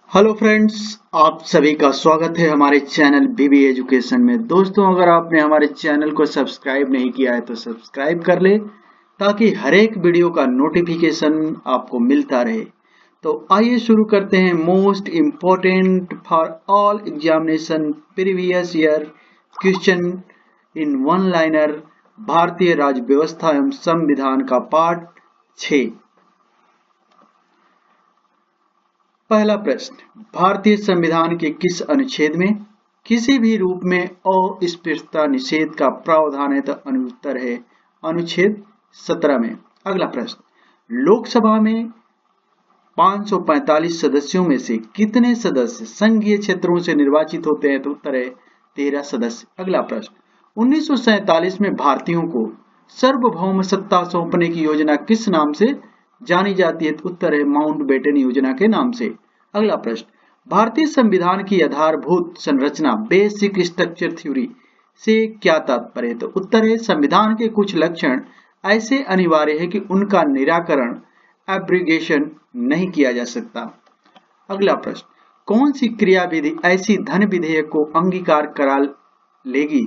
Hello friends, आप सभी का स्वागत है हमारे चैनल बीबी एजुकेशन में। दोस्तों, अगर आपने हमारे चैनल को सब्सक्राइब नहीं किया है तो सब्सक्राइब कर ले ताकि हर एक वीडियो का नोटिफिकेशन आपको मिलता रहे। तो आइए शुरू करते हैं। Most important for all examination previous year question in one liner, भारतीय राज्य व्यवस्था एवं संविधान का पार्ट 6। पहला प्रश्न, भारतीय संविधान के किस अनुच्छेद में किसी भी रूप में अस्पृश्यता निषेध का प्रावधान है? तो उत्तर है अनुच्छेद 17 में। अगला प्रश्न, लोकसभा में 545 सदस्यों में से कितने सदस्य संघीय क्षेत्रों से निर्वाचित होते हैं? तो उत्तर है 13 सदस्य। अगला प्रश्न, 1947 में भारतीयों को सार्वभौम सत्ता सौंपने की योजना किस नाम से जानी जाती है? तो उत्तर है माउंटबेटन योजना के नाम से। अगला प्रश्न, भारतीय संविधान की आधारभूत संरचना बेसिक स्ट्रक्चर थ्योरी से क्या तात्पर्य है? तो उत्तर है संविधान के कुछ लक्षण ऐसे अनिवार्य है कि उनका निराकरण एब्रिगेशन नहीं किया जा सकता। अगला प्रश्न, कौन सी क्रिया विधि ऐसी धन विधेयक को अंगीकार करा लेगी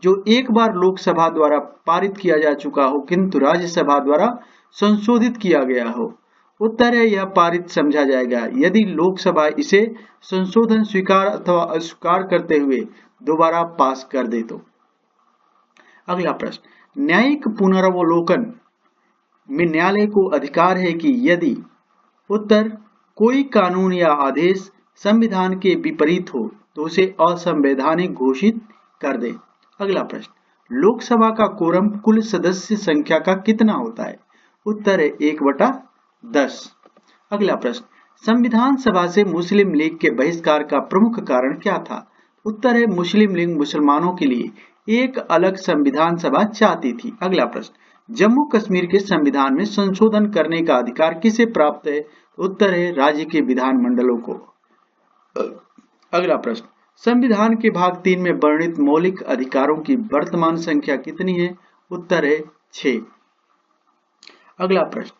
जो एक बार लोकसभा द्वारा पारित किया जा चुका हो किंतु राज्यसभा द्वारा संशोधित किया गया हो? उत्तर है यह पारित समझा जाएगा यदि लोकसभा इसे संशोधन स्वीकार अथवा अस्वीकार करते हुए दोबारा पास कर दे तो। अगला प्रश्न, न्यायिक पुनरावलोकन में न्यायालय को अधिकार है कि यदि उत्तर कोई कानून या आदेश संविधान के विपरीत हो तो उसे असंवैधानिक घोषित कर दे। अगला प्रश्न, लोकसभा का कोरम कुल सदस्य संख्या का कितना होता है? उत्तर है 1/10। अगला प्रश्न, संविधान सभा से मुस्लिम लीग के बहिष्कार का प्रमुख कारण क्या था? उत्तर है मुस्लिम लीग मुसलमानों के लिए एक अलग संविधान सभा चाहती थी। अगला प्रश्न, जम्मू कश्मीर के संविधान में संशोधन करने का अधिकार किसे प्राप्त है? उत्तर है राज्य के विधानमंडलों को। अगला प्रश्न, संविधान के भाग 3 में वर्णित मौलिक अधिकारों की वर्तमान संख्या कितनी है? उत्तर है 6। अगला प्रश्न,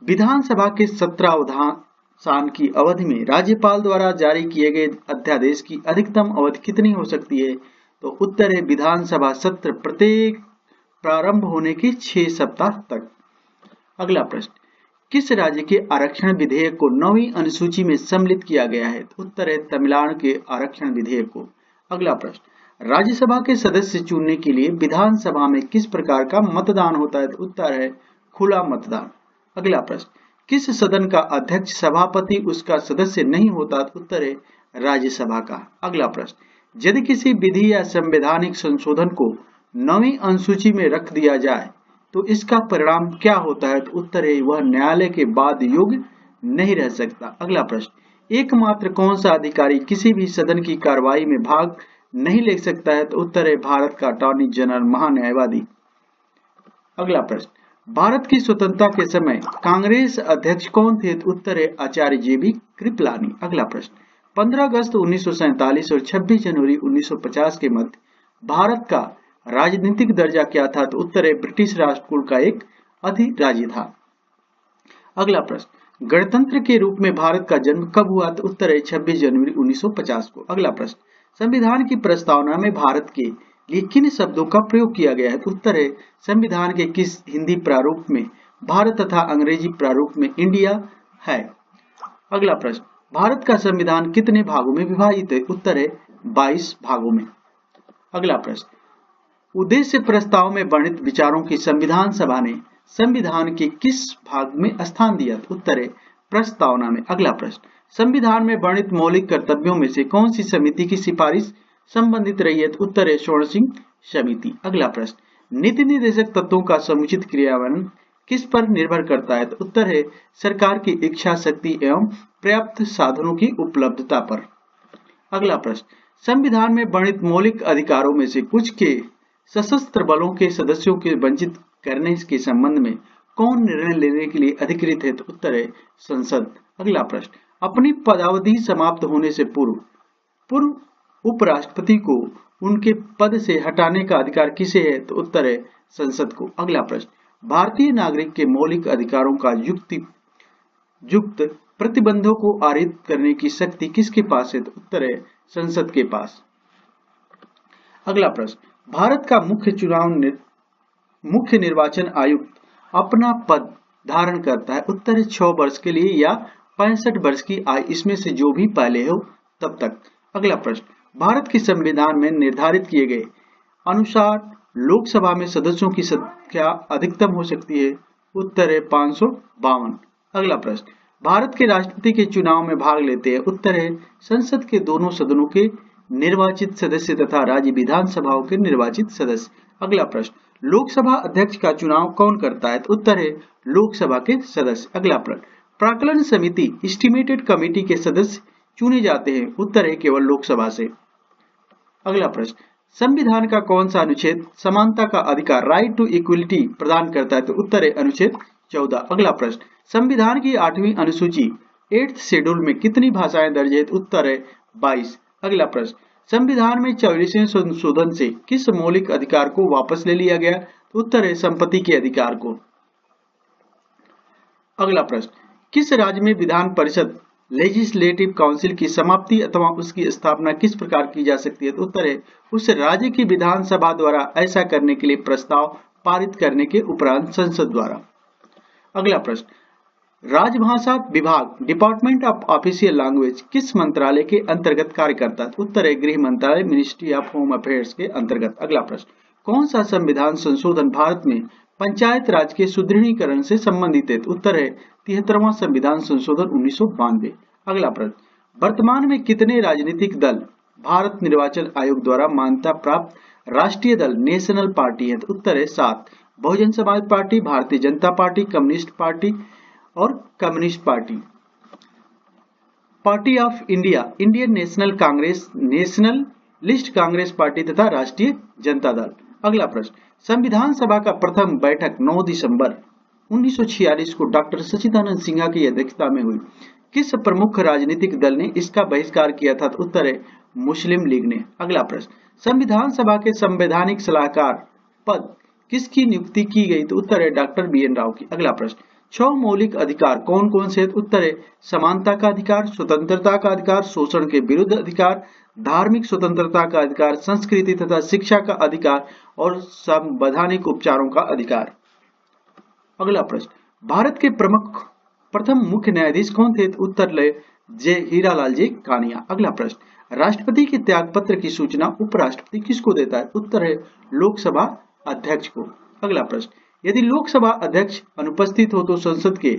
विधानसभा के 17 अवधान की अवधि में राज्यपाल द्वारा जारी किए गए अध्यादेश की अधिकतम अवधि कितनी हो सकती है? तो उत्तर है विधानसभा सत्र प्रत्येक प्रारंभ होने के 6 सप्ताह तक। अगला प्रश्न, किस राज्य के आरक्षण विधेयक को 9वीं अनुसूची में सम्मिलित किया गया है? तो उत्तर है तमिलनाडु के आरक्षण विधेयक को। अगला प्रश्न, राज्यसभा के सदस्य चुनने के लिए विधानसभा में किस प्रकार का मतदान होता है? तो उत्तर है खुला मतदान। अगला प्रश्न, किस सदन का अध्यक्ष सभापति उसका सदस्य नहीं होता? तो उत्तर है राज्यसभा का। अगला प्रश्न, यदि किसी विधि या संवैधानिक संशोधन को 9वीं अनुसूची में रख दिया जाए तो इसका परिणाम क्या होता है? तो उत्तर है वह न्यायालय के बाद योग्य नहीं रह सकता। अगला प्रश्न, एकमात्र कौन सा अधिकारी किसी भी सदन की कार्रवाई में भाग नहीं ले सकता है? तो उत्तर है भारत का अटॉर्नी जनरल, महान्यायवादी। अगला प्रश्न, भारत की स्वतंत्रता के समय कांग्रेस अध्यक्ष कौन थे? तो उत्तर है आचार्य JB कृपलानी। अगला प्रश्न, 15 अगस्त 1947 और 26 जनवरी 1950 के मध्य भारत का राजनीतिक दर्जा क्या था? तो उत्तर है ब्रिटिश राष्ट्रकूट का एक अधिराज्य था। अगला प्रश्न, गणतंत्र के रूप में भारत का जन्म कब हुआ? तो उत्तर है 26 जनवरी 1950 को। अगला प्रश्न, संविधान की प्रस्तावना में भारत के लिए किन शब्दों का प्रयोग किया गया है? तो उत्तर है संविधान के किस हिंदी प्रारूप में भारत तथा अंग्रेजी प्रारूप में इंडिया है? अगला प्रश्न, भारत का संविधान कितने भागों में विभाजित है? उत्तर है 22 भागों में। अगला प्रश्न, उद्देश्य प्रस्ताव में वर्णित विचारों की संविधान सभा ने संविधान के किस भाग में स्थान दिया? उत्तर है प्रस्तावना में। अगला प्रश्न, संविधान में वर्णित मौलिक कर्तव्यों में से कौन सी समिति की सिफारिश संबंधित रही है? उत्तर है स्वर्ण सिंह समिति। अगला प्रश्न, नीति निर्देशक तत्वों का समुचित क्रियान्वयन किस पर निर्भर करता है? उत्तर है सरकार की इच्छा शक्ति एवं पर्याप्त साधनों की उपलब्धता पर। अगला प्रश्न, संविधान में वर्णित मौलिक अधिकारों में से कुछ के सशस्त्र बलों के सदस्यों के वंचित करने के संबंध में कौन निर्णय लेने के लिए अधिकृत है? तो उत्तर है संसद। अगला प्रश्न, अपनी पदावधि समाप्त होने से पूर्व उपराष्ट्रपति को उनके पद से हटाने का अधिकार किसे है? तो उत्तर है संसद को। अगला प्रश्न, भारतीय नागरिक के मौलिक अधिकारों का युक्त प्रतिबंधों को पारित करने की शक्ति किसके पास है? तो उत्तर है संसद के पास। अगला प्रश्न, भारत का मुख्य निर्वाचन आयुक्त अपना पद धारण करता है? उत्तर है 6 वर्ष के लिए या 65 वर्ष की आयु, इसमें से जो भी पहले हो तब तक। अगला प्रश्न, भारत के संविधान में निर्धारित किए गए अनुसार लोकसभा में सदस्यों की संख्या अधिकतम हो सकती है? उत्तर है 552। अगला प्रश्न, भारत के राष्ट्रपति के चुनाव में भाग लेते हैं? उत्तर है संसद के दोनों सदनों के निर्वाचित सदस्य तथा राज्य विधानसभाओं के निर्वाचित सदस्य। अगला प्रश्न, लोकसभा अध्यक्ष का चुनाव कौन करता है? तो उत्तर है लोकसभा के सदस्य। अगला प्रश्न, प्राक्कलन समिति एस्टिमेटेड कमेटी के सदस्य चुने जाते हैं? उत्तर है केवल लोकसभा से। अगला प्रश्न, संविधान का कौन सा अनुच्छेद समानता का अधिकार राइट टू इक्वलिटी प्रदान करता है? तो उत्तर है अनुच्छेद 14। अगला प्रश्न, संविधान की 8वीं अनुसूची 8th शेड्यूल में कितनी भाषाएं दर्ज है? उत्तर है 22। अगला प्रश्न, संविधान में 44वें संशोधन से किस मौलिक अधिकार को वापस ले लिया गया? तो उत्तर है संपत्ति के अधिकार को। अगला प्रश्न, किस राज्य में विधान परिषद लेजिस्लेटिव काउंसिल की समाप्ति अथवा उसकी स्थापना किस प्रकार की जा सकती है? तो उत्तर है उस राज्य की विधानसभा द्वारा ऐसा करने के लिए प्रस्ताव पारित करने के उपरांत संसद द्वारा। अगला प्रश्न, राजभाषा विभाग डिपार्टमेंट ऑफ ऑफिशियल लैंग्वेज किस मंत्रालय के अंतर्गत कार्य करता है? उत्तर है गृह मंत्रालय, मिनिस्ट्री ऑफ होम अफेयर्स के अंतर्गत। अगला प्रश्न, कौन सा संविधान संशोधन भारत में पंचायत राज के सुदृढ़ीकरण से संबंधित है? उत्तर है 73वां संविधान संशोधन 1992। अगला प्रश्न, वर्तमान में कितने राजनीतिक दल भारत निर्वाचन आयोग द्वारा मान्यता प्राप्त राष्ट्रीय दल नेशनल पार्टी है? उत्तर है 7, Bahujan Samaj party, Bharatiya Janata party, communist party और communist party, party of India, Indian national Congress, national list Congress party तथा राष्ट्रीय जनता दल। अगला प्रश्न, संविधान सभा का प्रथम बैठक 9 दिसंबर 1946 को डॉक्टर सच्चिदानंद सिन्हा की अध्यक्षता में हुई। किस प्रमुख राजनीतिक दल ने इसका बहिष्कार किया था? तो उत्तर है मुस्लिम लीग ने। अगला प्रश्न, संविधान सभा के संवैधानिक सलाहकार पद किसकी नियुक्ति की गई? तो उत्तर है डॉक्टर BN राव की। अगला प्रश्न, 6 मौलिक अधिकार कौन कौन से? उत्तर है समानता का अधिकार, स्वतंत्रता का अधिकार, शोषण के विरुद्ध अधिकार, धार्मिक स्वतंत्रता का अधिकार, संस्कृति तथा शिक्षा का अधिकार और संवैधानिक उपचारों का अधिकार। अगला प्रश्न, भारत के प्रथम मुख्य न्यायाधीश कौन थे? उत्तर है हीरालाल जी कानिया। अगला प्रश्न, राष्ट्रपति के त्याग पत्र की सूचना उपराष्ट्रपति किसको देता है? उत्तर है लोकसभा अध्यक्ष को। अगला प्रश्न, यदि लोकसभा अध्यक्ष अनुपस्थित हो तो संसद के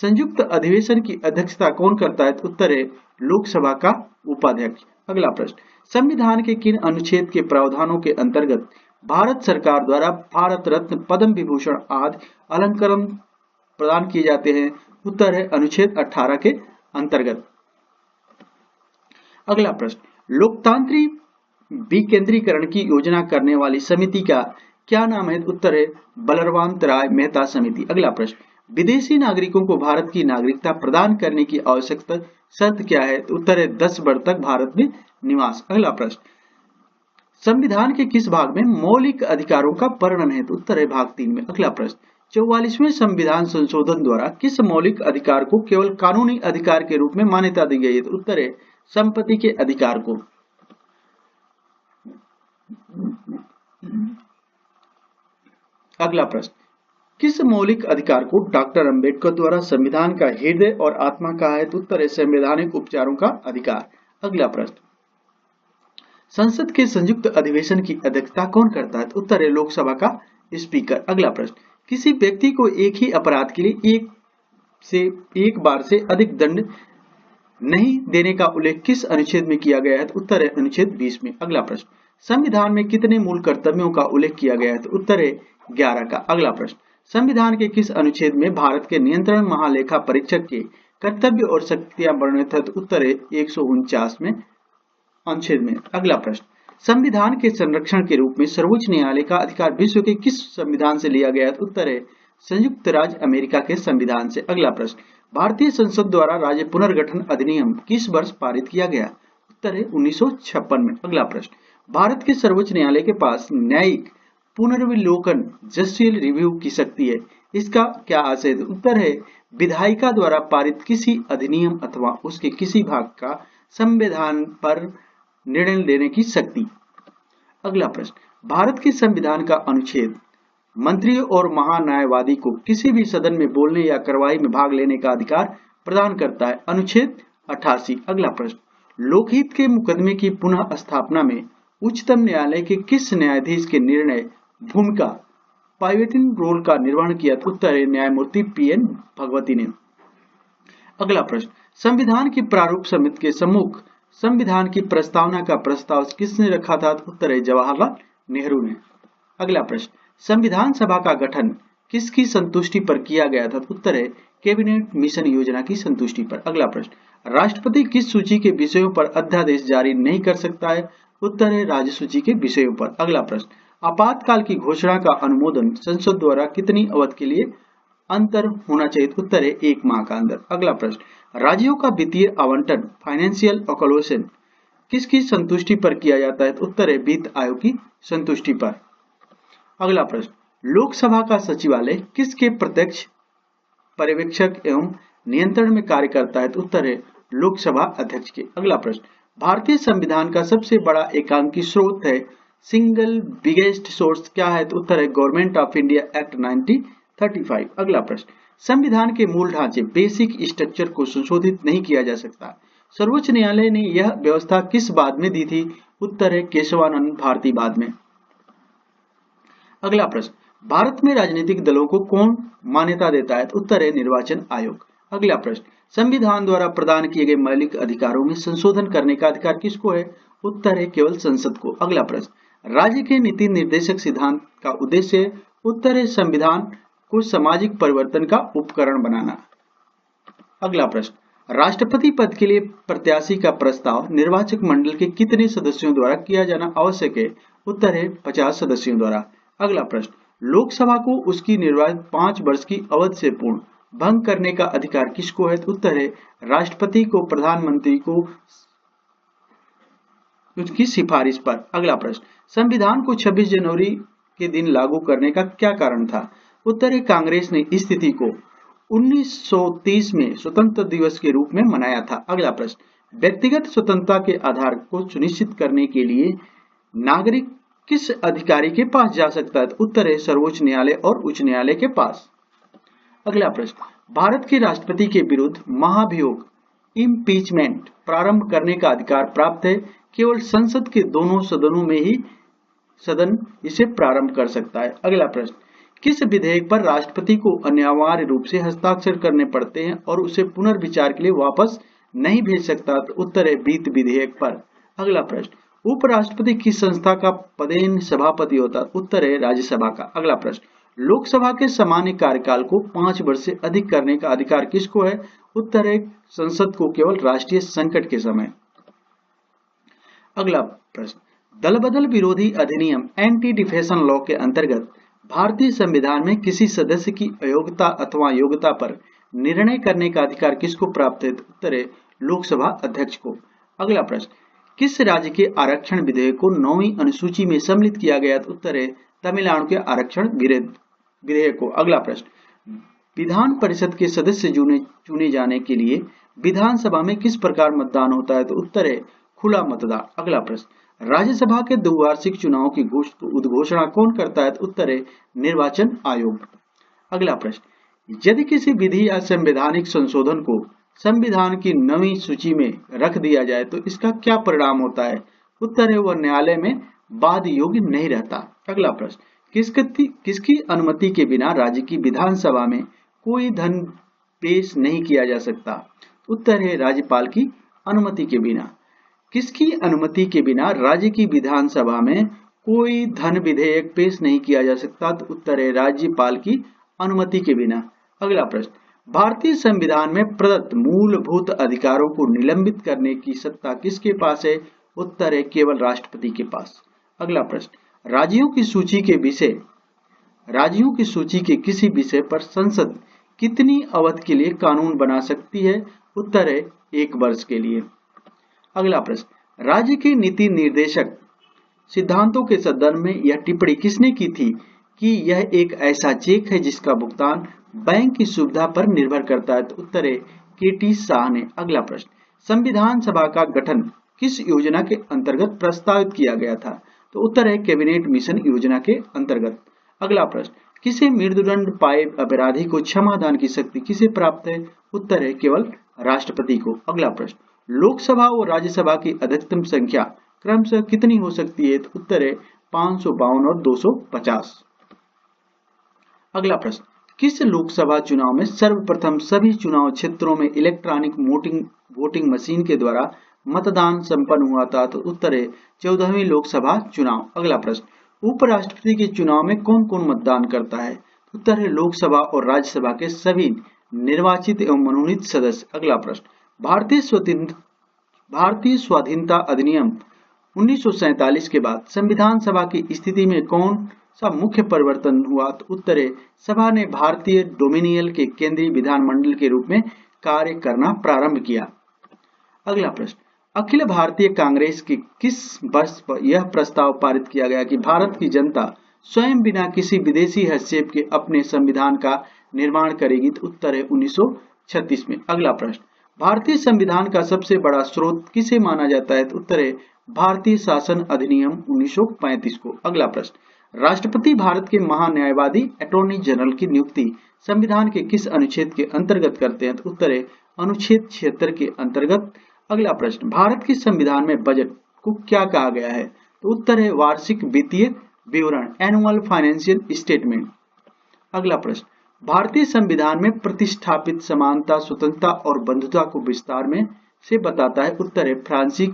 संयुक्त अधिवेशन की अध्यक्षता कौन करता है? उत्तर है लोकसभा का उपाध्यक्ष। अगला प्रश्न, संविधान के किन अनुच्छेद के प्रावधानों के अंतर्गत भारत सरकार द्वारा भारत रत्न, पद्म विभूषण आदि अलंकरण प्रदान किए जाते हैं? उत्तर है अनुच्छेद 18 के अंतर्गत। अगला प्रश्न, लोकतांत्रिक विकेंद्रीकरण की योजना करने वाली समिति का क्या नाम है? उत्तर है बलवंत राय मेहता समिति। अगला प्रश्न, विदेशी नागरिकों को भारत की नागरिकता प्रदान करने की आवश्यकता शर्त क्या है? उत्तर है 10 वर्ष तक भारत में निवास। अगला प्रश्न, संविधान के किस भाग में मौलिक अधिकारों का वर्णन है? उत्तर है भाग 3 में। अगला प्रश्न, 44वें संविधान संशोधन द्वारा किस मौलिक अधिकार को केवल कानूनी अधिकार के रूप में मान्यता दी गई है? उत्तर है संपत्ति के अधिकार को। अगला प्रश्न, किस मौलिक अधिकार को डॉक्टर अंबेडकर द्वारा संविधान का हृदय और आत्मा कहा है? उत्तर है संवैधानिक उपचारों का अधिकार। अगला प्रश्न, संसद के संयुक्त अधिवेशन की अध्यक्षता कौन करता है? उत्तर है लोकसभा का स्पीकर। अगला प्रश्न, किसी व्यक्ति को एक ही अपराध के लिए एक बार से अधिक दंड नहीं देने का उल्लेख किस अनुच्छेद में किया गया है? उत्तर है अनुच्छेद 20 में। अगला प्रश्न, संविधान में कितने मूल कर्तव्यों का उल्लेख किया गया है? उत्तर है 11 का। अगला प्रश्न, संविधान के किस अनुच्छेद में भारत के नियंत्रण महालेखा परीक्षक के कर्तव्य और शक्तियां वर्णित है? उत्तर है 149 में अनुच्छेद में। अगला प्रश्न, संविधान के संरक्षण के रूप में सर्वोच्च न्यायालय का अधिकार विश्व के किस संविधान से लिया गया है? उत्तर है संयुक्त राज्य अमेरिका के संविधान से। अगला प्रश्न, भारतीय संसद द्वारा राज्य पुनर्गठन अधिनियम किस वर्ष पारित किया गया? उत्तर है 1956 में। अगला प्रश्न, भारत के सर्वोच्च न्यायालय के पास न्यायिक पुनर्विलोकन जस्टिशियल रिव्यू की शक्ति है, इसका क्या आशय है? उत्तर है विधायिका द्वारा पारित किसी अधिनियम अथवा उसके किसी भाग का संविधान पर निर्णय लेने की शक्ति। अगला प्रश्न, भारत के संविधान का अनुच्छेद मंत्री और महान्यायवादी को किसी भी सदन में बोलने या कार्यवाही में भाग लेने का अधिकार प्रदान करता है। अनुच्छेद 88। अगला प्रश्न, लोकहित के मुकदमे की पुनः स्थापना में उच्चतम न्यायालय के किस न्यायाधीश के निर्णय भूमिका पाइवटिंग रोल का निर्वहन किया? उत्तर है न्यायमूर्ति PN भगवती ने। अगला प्रश्न, संविधान की प्रारूप समिति के सम्मुख संविधान की प्रस्तावना का प्रस्ताव किसने रखा था? उत्तर है जवाहरलाल नेहरू ने। अगला प्रश्न, संविधान सभा का गठन किसकी संतुष्टि पर किया गया था? उत्तर है कैबिनेट मिशन योजना की संतुष्टि पर। अगला प्रश्न, राष्ट्रपति किस सूची के विषयों पर अध्यादेश जारी नहीं कर सकता है? उत्तर है राज्य सूची के विषयों पर। अगला प्रश्न, आपातकाल की घोषणा का अनुमोदन संसद द्वारा कितनी अवधि के लिए अंतर होना चाहिए? उत्तर है 1 माह का अंदर। अगला प्रश्न, राज्यों का वित्तीय आवंटन फाइनेंशियल एलोकेशन किसकी संतुष्टि पर किया जाता है? उत्तर है वित्त आयोग की संतुष्टि पर। अगला प्रश्न, लोकसभा का सचिवालय किसके प्रत्यक्ष पर्यवेक्षक एवं नियंत्रण में कार्य करता है? उत्तर है लोकसभा अध्यक्ष के। अगला प्रश्न, भारतीय संविधान का सबसे बड़ा एकांकी स्रोत है सिंगल बिगेस्ट सोर्स क्या है? तो उत्तर है गवर्नमेंट ऑफ इंडिया एक्ट 1935। अगला प्रश्न, संविधान के मूल ढांचे बेसिक स्ट्रक्चर को संशोधित नहीं किया जा सकता। सर्वोच्च न्यायालय ने यह व्यवस्था किस बाद में दी थी? उत्तर है केशवानंद भारती बाद में। अगला प्रश्न, भारत में राजनीतिक दलों को कौन मान्यता देता है? उत्तर है निर्वाचन आयोग। अगला प्रश्न, संविधान द्वारा प्रदान किए गए मौलिक अधिकारों में संशोधन करने का अधिकार किसको है? उत्तर है केवल संसद को। अगला प्रश्न, राज्य के नीति निर्देशक सिद्धांत का उद्देश्य? उत्तर है संविधान को सामाजिक परिवर्तन का उपकरण बनाना। अगला प्रश्न, राष्ट्रपति पद के लिए प्रत्याशी का प्रस्ताव निर्वाचक मंडल के कितने सदस्यों द्वारा किया जाना आवश्यक है? उत्तर है 50 सदस्यों द्वारा। अगला प्रश्न, लोकसभा को उसकी निर्वाचित 5 वर्ष की अवधि से पूर्ण भंग करने का अधिकार किसको है? उत्तर है राष्ट्रपति को प्रधानमंत्री को उसकी सिफारिश पर। अगला प्रश्न, संविधान को 26 जनवरी के दिन लागू करने का क्या कारण था? उत्तर है कांग्रेस ने इस तिथि को 1930 में स्वतंत्र दिवस के रूप में मनाया था। अगला प्रश्न, व्यक्तिगत स्वतंत्रता के आधार को सुनिश्चित करने के लिए नागरिक किस अधिकारी के पास जा सकता है? उत्तर है सर्वोच्च न्यायालय और उच्च न्यायालय के पास। अगला प्रश्न, भारत के राष्ट्रपति के विरुद्ध महाभियोग इम्पीचमेंट प्रारंभ करने का अधिकार प्राप्त है केवल संसद के दोनों सदनों में ही सदन इसे प्रारंभ कर सकता है। अगला प्रश्न, किस विधेयक पर राष्ट्रपति को अनिवार्य रूप से हस्ताक्षर करने पड़ते हैं और उसे पुनर्विचार के लिए वापस नहीं भेज सकता? तो उत्तर है वित्त विधेयक पर। अगला प्रश्न, उपराष्ट्रपति किस संस्था का पदेन सभापति होता? उत्तर है राज्यसभा का। अगला प्रश्न, लोकसभा के सामान्य कार्यकाल को 5 वर्ष से अधिक करने का अधिकार किसको है? उत्तर है संसद को केवल राष्ट्रीय संकट के समय। अगला प्रश्न, दल बदल विरोधी अधिनियम एंटी डिफेशन लॉ के अंतर्गत भारतीय संविधान में किसी सदस्य की अयोग्यता अथवा योग्यता पर निर्णय करने का अधिकार किसको प्राप्त है? उत्तर है लोकसभा अध्यक्ष को। अगला प्रश्न, किस राज्य के आरक्षण विधेयक को 9वीं अनुसूची में सम्मिलित किया गया? उत्तर है तमिलनाडु के आरक्षण विधेयक को। अगला प्रश्न, विधान परिषद के सदस्य चुने जाने के लिए विधानसभा में किस प्रकार मतदान होता है? तो उत्तर है खुला मतदान। अगला प्रश्न, राज्यसभा के द्विवार्षिक चुनाव की उद्घोषणा कौन करता है? उत्तर है निर्वाचन आयोग। अगला प्रश्न, यदि किसी विधि या संवैधानिक संशोधन को संविधान की 9वीं सूची में रख दिया जाए तो इसका क्या परिणाम होता है? उत्तर है वह न्यायालय में वाद योग्य नहीं रहता। अगला प्रश्न, किसकी अनुमति के बिना राज्य की विधानसभा में कोई धन पेश नहीं किया जा सकता? उत्तर है राज्यपाल की अनुमति के बिना। किसकी अनुमति के बिना राज्य की विधानसभा में कोई धन विधेयक पेश नहीं किया जा सकता? तो उत्तर है राज्यपाल की अनुमति के बिना। अगला प्रश्न, भारतीय संविधान में प्रदत्त मूलभूत अधिकारों को निलंबित करने की सत्ता किसके पास है? उत्तर है केवल राष्ट्रपति के पास। अगला प्रश्न, राज्यों की सूची के किसी विषय पर संसद कितनी अवधि के लिए कानून बना सकती है? उत्तर है 1 वर्ष के लिए। अगला प्रश्न, राज्य के नीति निर्देशक सिद्धांतों के संदर्भ में यह टिप्पणी किसने की थी कि यह एक ऐसा चेक है जिसका भुगतान बैंक की सुविधा पर निर्भर करता है? तो उत्तर है के.टी. शाह ने। अगला प्रश्न, संविधान सभा का गठन किस योजना के अंतर्गत प्रस्तावित किया गया था? तो उत्तर है कैबिनेट मिशन योजना के अंतर्गत। अगला प्रश्न, किसे मृत्युदंड पाए अपराधी को क्षमादान की शक्ति किसे प्राप्त है? उत्तर है केवल राष्ट्रपति को। अगला प्रश्न, लोकसभा और राज्यसभा की अधिकतम संख्या क्रमशः कितनी हो सकती है? तो उत्तर है 552 और 250। अगला प्रश्न, किस लोकसभा चुनाव में सर्वप्रथम सभी चुनाव क्षेत्रों में इलेक्ट्रॉनिक वोटिंग मशीन के द्वारा मतदान संपन्न हुआ था? तो उत्तर है 14वीं लोकसभा चुनाव। अगला प्रश्न, उपराष्ट्रपति के चुनाव में कौन कौन मतदान करता है? उत्तर है लोकसभा और राज्यसभा के सभी निर्वाचित एवं मनोनीत सदस्य। अगला प्रश्न, भारतीय स्वाधीनता अधिनियम 1947 के बाद संविधान सभा की स्थिति में कौन सा मुख्य परिवर्तन हुआ? तो उत्तर है सभा ने भारतीय डोमिनियल के केंद्रीय विधानमंडल के रूप में कार्य करना प्रारंभ किया। अगला प्रश्न, अखिल भारतीय कांग्रेस के किस वर्ष पर यह प्रस्ताव पारित किया गया कि भारत की जनता स्वयं बिना किसी विदेशी हस्तक्षेप के अपने संविधान का निर्माण करेगी? तो उत्तर है 1936 में। अगला प्रश्न, भारतीय संविधान का सबसे बड़ा स्रोत किसे माना जाता है? तो उत्तर है भारतीय शासन अधिनियम 1935 को। अगला प्रश्न, राष्ट्रपति भारत के महान्यायवादी अटॉर्नी जनरल की नियुक्ति संविधान के किस अनुच्छेद के अंतर्गत करते हैं? तो उत्तर है अनुच्छेद 76 के अंतर्गत। अगला प्रश्न, भारत के संविधान में बजट को क्या कहा गया है? तो उत्तर है वार्षिक वित्तीय विवरण, एनुअल फाइनेंशियल स्टेटमेंट। अगला प्रश्न, भारतीय संविधान में प्रतिष्ठापित समानता, स्वतंत्रता और बंधुता को विस्तार में से बताता है? उत्तर है फ्रांसीसी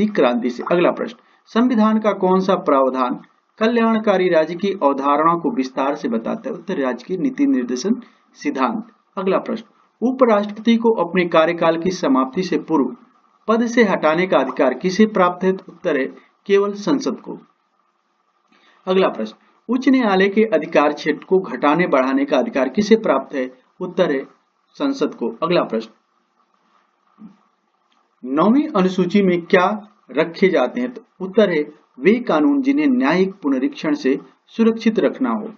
क्रांति से। अगला प्रश्न, संविधान का कौन सा प्रावधान कल्याणकारी राज्य की अवधारणा को विस्तार से बताता है? उत्तर राज्य की नीति निर्देशन सिद्धांत। अगला प्रश्न, उपराष्ट्रपति को अपने कार्यकाल की समाप्ति से पूर्व पद से हटाने का अधिकार किसे प्राप्त है? उत्तर है केवल संसद को। अगला प्रश्न, उच्च न्यायालय के अधिकार क्षेत्र को घटाने बढ़ाने का अधिकार किसे प्राप्त है? उत्तर है संसद को। अगला प्रश्न, 9वीं अनुसूची में क्या रखे जाते हैं? तो उत्तर है वे कानून जिन्हें न्यायिक पुनरीक्षण से सुरक्षित रखना हो।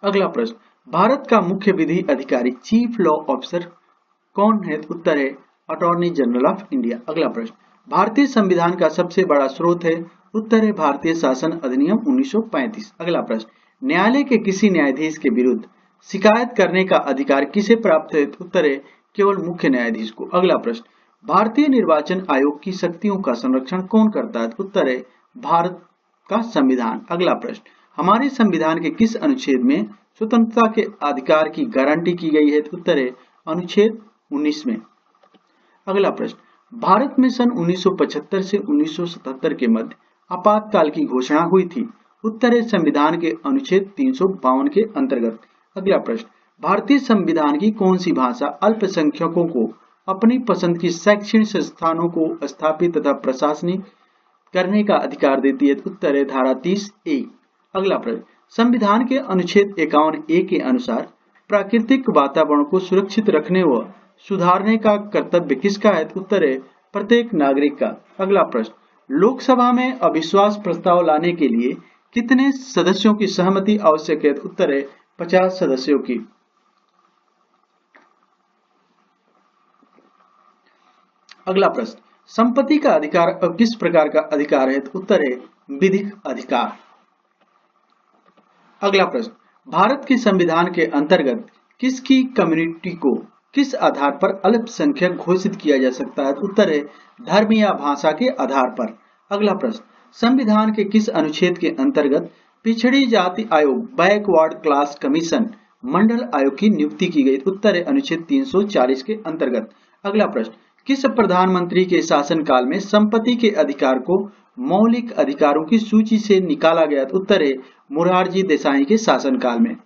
अगला प्रश्न, भारत का मुख्य विधि अधिकारी चीफ लॉ ऑफिसर कौन है? उत्तर है अटॉर्नी जनरल ऑफ इंडिया। अगला प्रश्न, भारतीय संविधान का सबसे बड़ा स्रोत है? उत्तर है भारतीय शासन अधिनियम 1935। अगला प्रश्न, न्यायालय के किसी न्यायाधीश के विरुद्ध शिकायत करने का अधिकार किसे प्राप्त है? उत्तर है केवल मुख्य न्यायाधीश को। अगला प्रश्न, भारतीय निर्वाचन आयोग की शक्तियों का संरक्षण कौन करता है? उत्तर है भारत का संविधान। अगला प्रश्न, हमारे संविधान के किस अनुच्छेद में स्वतंत्रता के अधिकार की गारंटी की गई है? उत्तर है अनुच्छेद 19 में। अगला प्रश्न, भारत में सन 1975 से 1977 के मध्य आपातकाल की घोषणा हुई थी? उत्तर है संविधान के अनुच्छेद 352 के अंतर्गत। अगला प्रश्न, भारतीय संविधान की कौन सी भाषा अल्पसंख्यकों को अपनी पसंद की शैक्षणिक संस्थानों को स्थापित तथा प्रशासनिक करने का अधिकार देती है? उत्तर है धारा 30A। अगला प्रश्न, संविधान के अनुच्छेद 51A के अनुसार प्राकृतिक वातावरण को सुरक्षित रखने व सुधारने का कर्तव्य किसका है? उत्तर है प्रत्येक नागरिक का। अगला प्रश्न, लोकसभा में अविश्वास प्रस्ताव लाने के लिए कितने सदस्यों की सहमति आवश्यक है? उत्तर है 50 सदस्यों की। अगला प्रश्न, संपत्ति का अधिकार अब किस प्रकार का अधिकार है? उत्तर है विधिक अधिकार। अगला प्रश्न, भारत के संविधान के अंतर्गत किसकी कम्युनिटी को किस आधार पर अल्पसंख्यक घोषित किया जा सकता है? उत्तर है धर्म या भाषा के आधार पर। अगला प्रश्न, संविधान के किस अनुच्छेद के अंतर्गत पिछड़ी जाति आयोग बैकवर्ड क्लास कमीशन मंडल आयोग की नियुक्ति की गई? उत्तर है अनुच्छेद 340 के अंतर्गत। अगला प्रश्न, किस प्रधानमंत्री के शासनकाल में संपत्ति के अधिकार को मौलिक अधिकारों की सूची से निकाला गया? उत्तर है मोरारजी देसाई के शासनकाल में।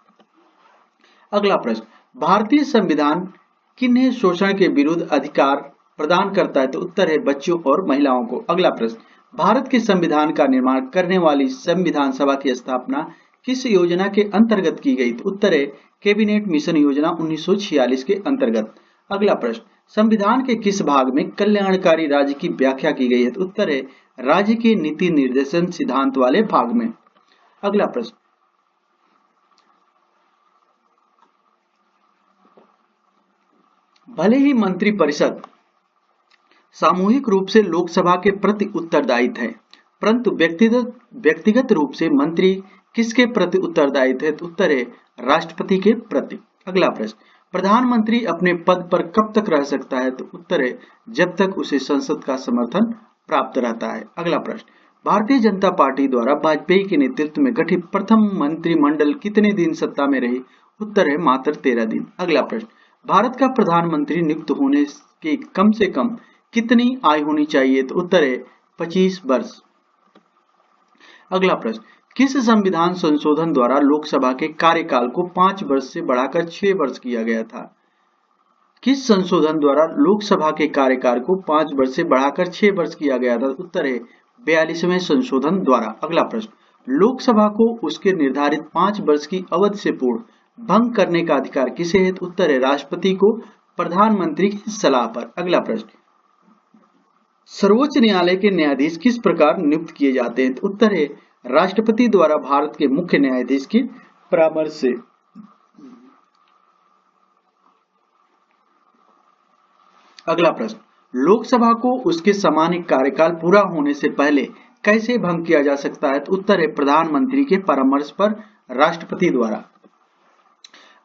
अगला प्रश्न, भारतीय संविधान किन्हें शोषण के विरुद्ध अधिकार प्रदान करता है? तो उत्तर है बच्चों और महिलाओं को। अगला प्रश्न, भारत के संविधान का निर्माण करने वाली संविधान सभा की स्थापना किस योजना के अंतर्गत की गई? तो उत्तर है कैबिनेट मिशन योजना 1946 के अंतर्गत। अगला प्रश्न, संविधान के किस भाग में कल्याणकारी राज्य की व्याख्या की गई है? तो उत्तर है राज्य के नीति निर्देशन सिद्धांत वाले भाग में। अगला प्रश्न, भले ही मंत्रिपरिषद सामूहिक रूप से लोकसभा के प्रति उत्तरदायित है, परंतु व्यक्तिगत रूप से मंत्री किसके प्रति उत्तरदायित है? तो उत्तर है राष्ट्रपति के प्रति। अगला प्रश्न, प्रधानमंत्री अपने पद पर कब तक रह सकता है? तो उत्तर है जब तक उसे संसद का समर्थन प्राप्त रहता है। अगला प्रश्न, भारतीय जनता पार्टी द्वारा वाजपेयी के नेतृत्व में गठित प्रथम मंत्रिमंडल कितने दिन सत्ता में रही? उत्तर है मात्र 13 दिन। अगला प्रश्न, भारत का प्रधानमंत्री नियुक्त होने के कम से कम कितनी आयु होनी चाहिए? तो उत्तर है 25 वर्ष। अगला प्रश्न, किस संविधान संशोधन द्वारा लोकसभा के कार्यकाल को 5 वर्ष से बढ़ाकर 6 वर्ष किया गया था? किस संशोधन द्वारा लोकसभा के कार्यकाल को 5 वर्ष से बढ़ाकर 6 वर्ष किया गया था? उत्तर है 42वें संशोधन द्वारा। अगला प्रश्न, लोकसभा को उसके निर्धारित 5 वर्ष की अवधि से पूर्व भंग करने का अधिकार किसे है? उत्तर है राष्ट्रपति को प्रधानमंत्री की सलाह पर। अगला प्रश्न, सर्वोच्च न्यायालय के न्यायाधीश किस प्रकार नियुक्त किए जाते हैं? उत्तर है राष्ट्रपति द्वारा भारत के मुख्य न्यायाधीश के परामर्श से। अगला प्रश्न, लोकसभा को उसके सामान्य कार्यकाल पूरा होने से पहले कैसे भंग किया जा सकता है? उत्तर है प्रधानमंत्री के परामर्श पर राष्ट्रपति द्वारा।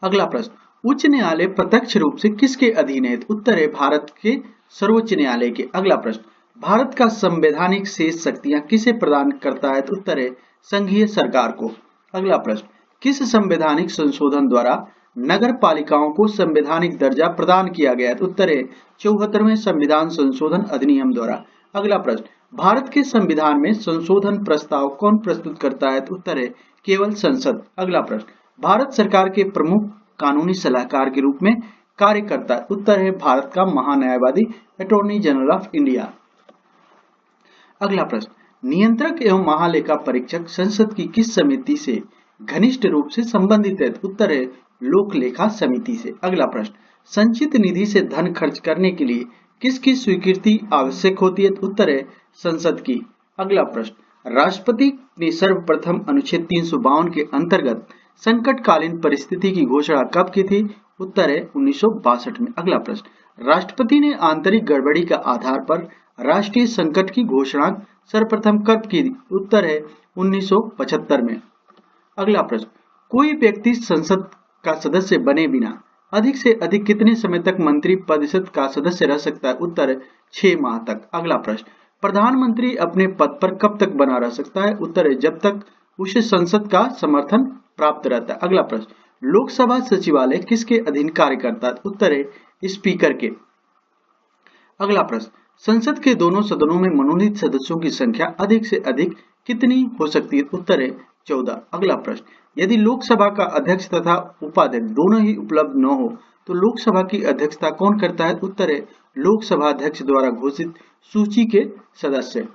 अगला प्रश्न, उच्च न्यायालय प्रत्यक्ष रूप से किसके अधीन है? उत्तर है भारत के सर्वोच्च न्यायालय के। अगला प्रश्न, भारत का संवैधानिक शेष शक्तियां किसे प्रदान करता है? उत्तर है संघीय सरकार को। अगला प्रश्न, किस संवैधानिक संशोधन द्वारा नगर पालिकाओं को संवैधानिक दर्जा प्रदान किया गया है? उत्तर है 74वें संविधान संशोधन अधिनियम द्वारा। अगला प्रश्न, भारत के संविधान में संशोधन प्रस्ताव कौन प्रस्तुत करता है? उत्तर है केवल संसद। अगला प्रश्न, भारत सरकार के प्रमुख कानूनी सलाहकार के रूप में कार्य करता है? उत्तर है भारत का महान्यायवादी अटॉर्नी जनरल ऑफ इंडिया। अगला प्रश्न, नियंत्रक एवं महालेखा परीक्षक संसद की किस समिति से घनिष्ठ रूप से संबंधित है? उत्तर है लोक लेखा समिति से। अगला प्रश्न, संचित निधि से धन खर्च करने के लिए किसकी स्वीकृति आवश्यक होती है? उत्तर है संसद की। अगला प्रश्न, राष्ट्रपति ने सर्वप्रथम अनुच्छेद 352 के अंतर्गत संकटकालीन परिस्थिति की घोषणा कब की थी? उत्तर है 1962 में। अगला प्रश्न, राष्ट्रपति ने आंतरिक गड़बड़ी का आधार पर राष्ट्रीय संकट की घोषणा सर्वप्रथम कब की? उत्तर है 1975 में। अगला प्रश्न, कोई व्यक्ति संसद का सदस्य बने बिना अधिक से अधिक कितने समय तक मंत्री परिषद का सदस्य रह सकता है? उत्तर है 6 माह तक। अगला प्रश्न, प्रधानमंत्री अपने पद पर कब तक बना रह सकता है? उत्तर है जब तक उसे संसद का समर्थन प्राप्त रहता है। अगला प्रश्न, लोकसभा सचिवालय किसके अधीन कार्य करता है? उत्तर है स्पीकर के। अगला प्रश्न, संसद के दोनों सदनों में मनोनीत सदस्यों की संख्या अधिक से अधिक कितनी हो सकती है? उत्तर है 14। अगला प्रश्न, यदि लोकसभा का अध्यक्ष तथा उपाध्यक्ष दोनों ही उपलब्ध न हो तो लोकसभा की अध्यक्षता कौन करता है? उत्तर है लोकसभा अध्यक्ष द्वारा घोषित सूची के सदस्य।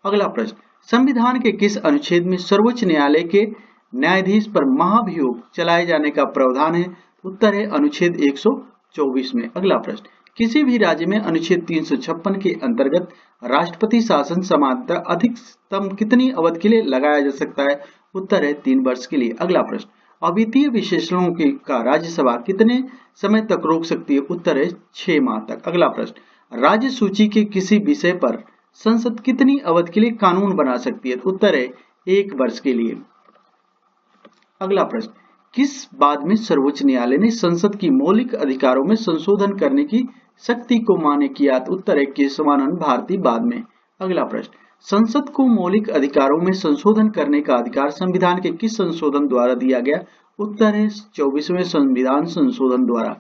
अगला प्रश्न, संविधान के किस अनुच्छेद में सर्वोच्च न्यायालय के न्यायाधीश पर महाभियोग चलाए जाने का प्रावधान है? उत्तर है अनुच्छेद 124 में। अगला प्रश्न, किसी भी राज्य में अनुच्छेद 356 के अंतर्गत राष्ट्रपति शासन समानता अधिकतम कितनी अवधि के लिए लगाया जा सकता है? उत्तर है 3 वर्ष के लिए। अगला प्रश्न, अद्वितीय विशेषणों का राज्यसभा कितने समय तक रोक सकती है? उत्तर है 6 माह तक। अगला प्रश्न, राज्य सूची के किसी विषय पर संसद कितनी अवधि के लिए कानून बना सकती है? उत्तर है 1 वर्ष के लिए। अगला प्रश्न, किस बाद में सर्वोच्च न्यायालय ने संसद की मौलिक अधिकारों में संशोधन करने की शक्ति को मान्य किया? उत्तर है केशवानंद भारती बाद में। अगला प्रश्न, संसद को मौलिक अधिकारों में संशोधन करने का अधिकार संविधान के किस संशोधन द्वारा दिया गया? उत्तर है 24वें संविधान संशोधन द्वारा।